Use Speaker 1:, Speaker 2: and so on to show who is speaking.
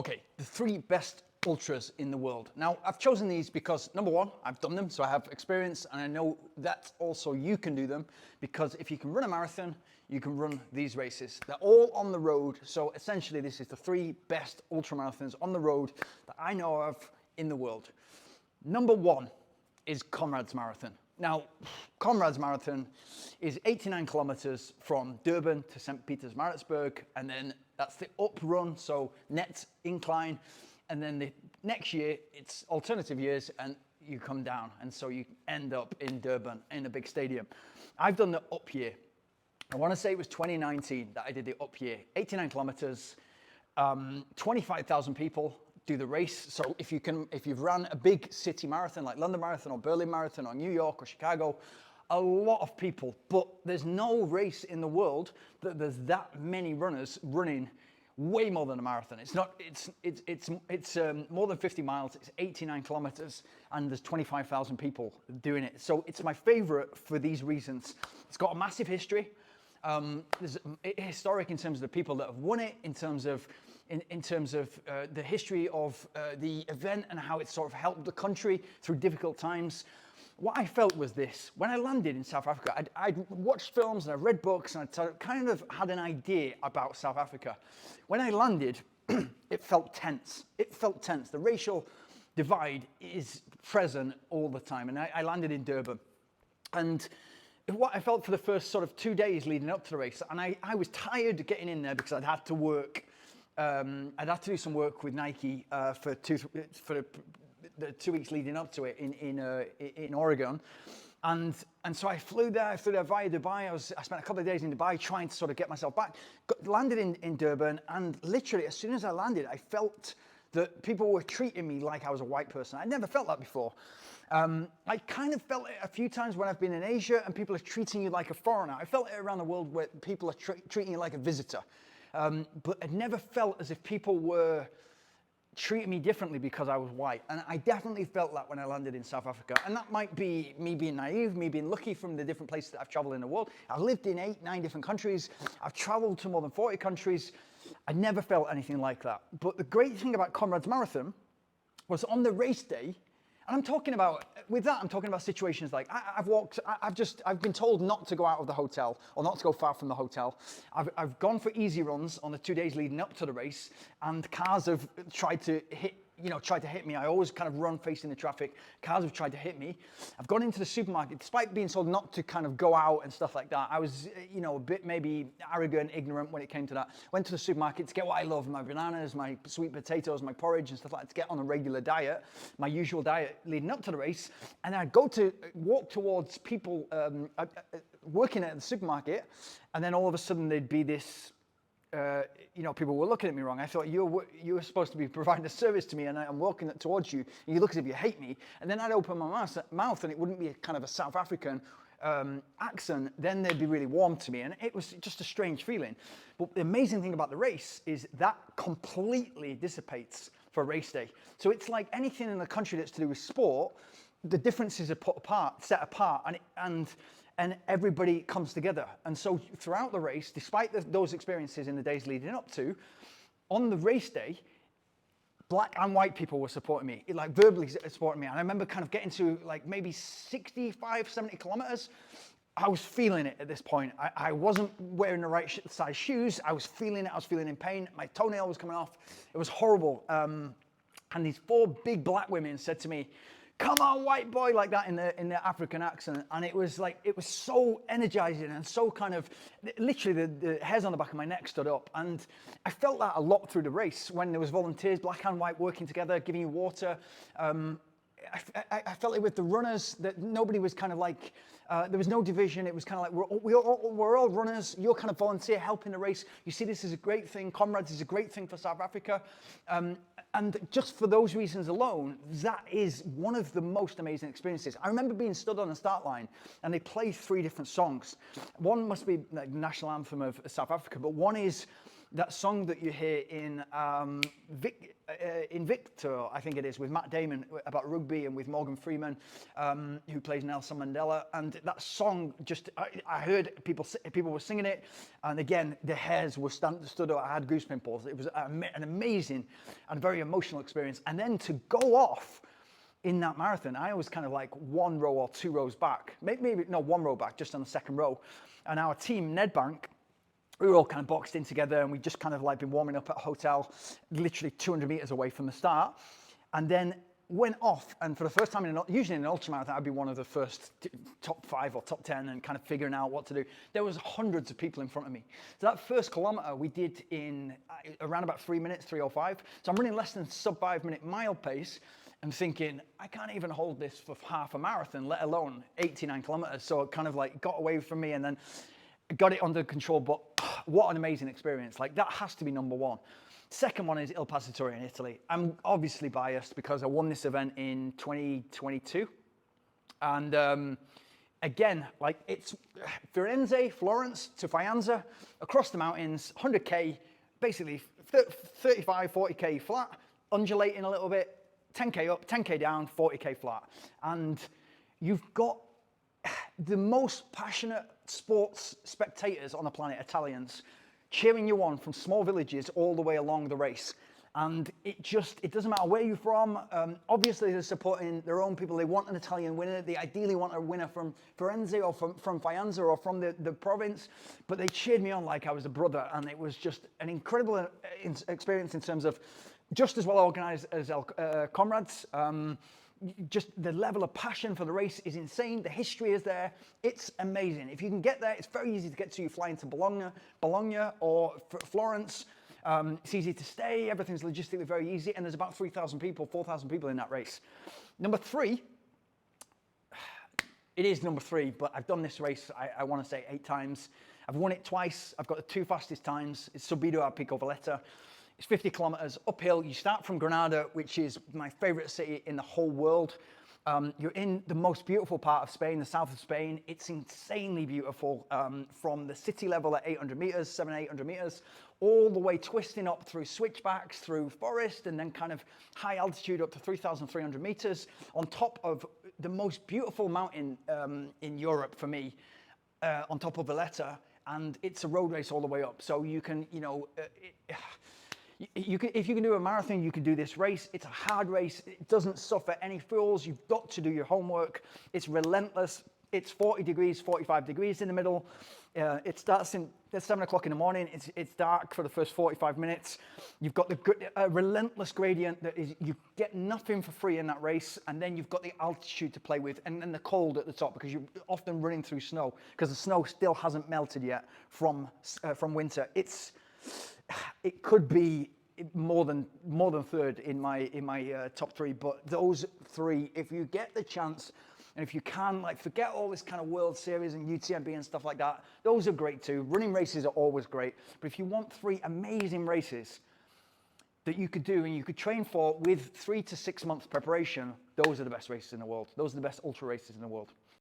Speaker 1: Okay, the 3 best ultras in the world. Now, I've chosen these because, number one, I've done them, so I have experience, and I know that also you can do them, because if you can run a marathon, you can run these races. They're all on the road, so essentially this is the 3 best ultramarathons on the road that I know of in the world. Number 1 is Comrades Marathon. Now, Comrades Marathon is 89 kilometers from Durban to St. Petersburg, and then that's the up run, so net incline, and then the next year it's alternative years and you come down, and so you end up in Durban in a big stadium. I've done the up year. I want to say it was 2019 that I did the up year. 89 kilometers, 25,000 people do the race. So if you've run a big city marathon like London Marathon or Berlin Marathon or New York or Chicago, a lot of people, but there's no race in the world that there's that many runners running way more than a marathon. It's more than 50 miles, it's 89 kilometers, and there's 25,000 people doing it. So it's my favorite for these reasons. It's got a massive history. There's historic in terms of the people that have won it, in terms of the history of the event and how it sort of helped the country through difficult times. What I felt was this: when I landed in South Africa, I'd watched films and I read books and I kind of had an idea about South Africa. When I landed, it felt tense. It felt tense. The racial divide is present all the time. And I landed in Durban. And what I felt for the first sort of 2 days leading up to the race, and I was tired getting in there because I'd had to work. I'd had to do some work with Nike for the 2 weeks leading up to it in Oregon, and so I flew there via Dubai. I spent a couple of days in Dubai trying to sort of get myself back. Landed in Durban, and literally as soon as I landed, I felt that people were treating me like I was a white person. I'd never felt that before. I kind of felt it a few times when I've been in Asia and people are treating you like a foreigner. I felt it around the world where people are treating you like a visitor. But I never felt as if people were treating me differently because I was white. And I definitely felt that when I landed in South Africa. And that might be me being naive, me being lucky from the different places that I've traveled in the world. I've lived in 8-9 different countries. I've traveled to more than 40 countries. I never felt anything like that. But the great thing about Comrades Marathon was on the race day, and I'm talking about situations like I've been told not to go out of the hotel or not to go far from the hotel. I've gone for easy runs on the 2 days leading up to the race, and cars have tried to hit me. I always kind of run facing the traffic. Cars have tried to hit me. I've gone into the supermarket, despite being told not to kind of go out and stuff like that. I was, a bit maybe arrogant, ignorant when it came to that. Went to the supermarket to get what I love, my bananas, my sweet potatoes, my porridge and stuff like that, to get on a regular diet, my usual diet leading up to the race. And I'd walk towards people working at the supermarket, and then all of a sudden there'd be this, people were looking at me wrong. I thought you were supposed to be providing a service to me, and I'm walking towards you, and you look as if you hate me. And then I'd open my mouth, and it wouldn't be a kind of a South African accent. Then they'd be really warm to me, and it was just a strange feeling. But the amazing thing about the race is that completely dissipates for race day. So it's like anything in the country that's to do with sport. The differences are set apart, and everybody comes together. And so throughout the race, despite those experiences in the days leading up to, on the race day, black and white people were supporting me, like verbally supporting me. And I remember kind of getting to like maybe 65, 70 kilometers. I was feeling it at this point. I wasn't wearing the right size shoes. I was feeling it. I was feeling in pain. My toenail was coming off. It was horrible. And these 4 big black women said to me, "Come on, white boy," like that in the African accent. And it was so energizing and so kind of, literally the hairs on the back of my neck stood up. And I felt that a lot through the race when there was volunteers, black and white, working together, giving you water. I felt it with the runners, that nobody was kind of like, there was no division. It was kind of like we're all runners. You're kind of volunteer helping the race. You see this is a great thing. Comrades is a great thing for South Africa. And just for those reasons alone, that is one of the most amazing experiences. I remember being stood on the start line, and they play 3 different songs. One must be like the national anthem of South Africa, but one is that song that you hear in Victor, I think it is, with Matt Damon about rugby, and with Morgan Freeman, who plays Nelson Mandela. And that song, I heard people were singing it, and again, the hairs were stood up. I had goose pimples. It was an amazing and very emotional experience. And then to go off in that marathon, I was kind of like 1 row or 2 rows back, maybe no, 1 row back, just on the second row. And our team, Nedbank, we were all kind of boxed in together, and we just kind of like been warming up at a hotel, literally 200 meters away from the start, and then went off. And for the first time usually in an ultramarathon, I'd be one of the first top 5 or top 10 and kind of figuring out what to do. There was hundreds of people in front of me. So that first kilometer we did in around about 3 minutes, 3:05. So I'm running less than sub 5 minute mile pace, and thinking, I can't even hold this for half a marathon, let alone 89 kilometers. So it kind of like got away from me, and then got it under control. But what an amazing experience. Like, that has to be number one. Second one is Il Passatore in Italy. I'm obviously biased because I won this event in 2022. And again, like, it's Firenze, Florence to Faenza, across the mountains, 100K, basically 35, 40K flat, undulating a little bit, 10K up, 10K down, 40K flat. And you've got the most passionate sports spectators on the planet, Italians, cheering you on from small villages all the way along the race. And it doesn't matter where you're from. Obviously, they're supporting their own people. They want an Italian winner. They ideally want a winner from Firenze or from Faenza or from the province. But they cheered me on like I was a brother. And it was just an incredible experience in terms of just as well organized as comrades. Just the level of passion for the race is insane. The history is there. It's amazing. If you can get there, it's very easy to get to. You fly into Bologna or Florence. It's easy to stay. Everything's logistically very easy. And there's about 3,000 people, 4,000 people in that race. Number 3, it is number 3, but I've done this race, I want to say 8 times. I've won it twice. I've got the 2 fastest times. It's Subito a Pico Valletta. It's 50 kilometers uphill. You start from Granada, which is my favorite city in the whole world. You're in the most beautiful part of Spain, the south of Spain. It's insanely beautiful from the city level at 800 meters, 800 meters, all the way twisting up through switchbacks, through forest, and then kind of high altitude up to 3,300 meters on top of the most beautiful mountain in Europe for me, on top of Valletta. And it's a road race all the way up. So you can, if you can do a marathon, you can do this race. It's a hard race. It doesn't suffer any fools. You've got to do your homework. It's relentless. It's 40 degrees, 45 degrees in the middle. It starts at 7 o'clock in the morning. It's dark for the first 45 minutes. You've got the relentless gradient that is, you get nothing for free in that race. And then you've got the altitude to play with, and then the cold at the top, because you're often running through snow because the snow still hasn't melted yet from winter. It could be more than third in my top 3, but those 3, if you get the chance, and if you can, like, forget all this kind of World Series and UTMB and stuff like that, those are great too. Running races are always great, but if you want 3 amazing races that you could do and you could train for with 3 to 6 months preparation, those are the best races in the world. Those are the best ultra races in the world.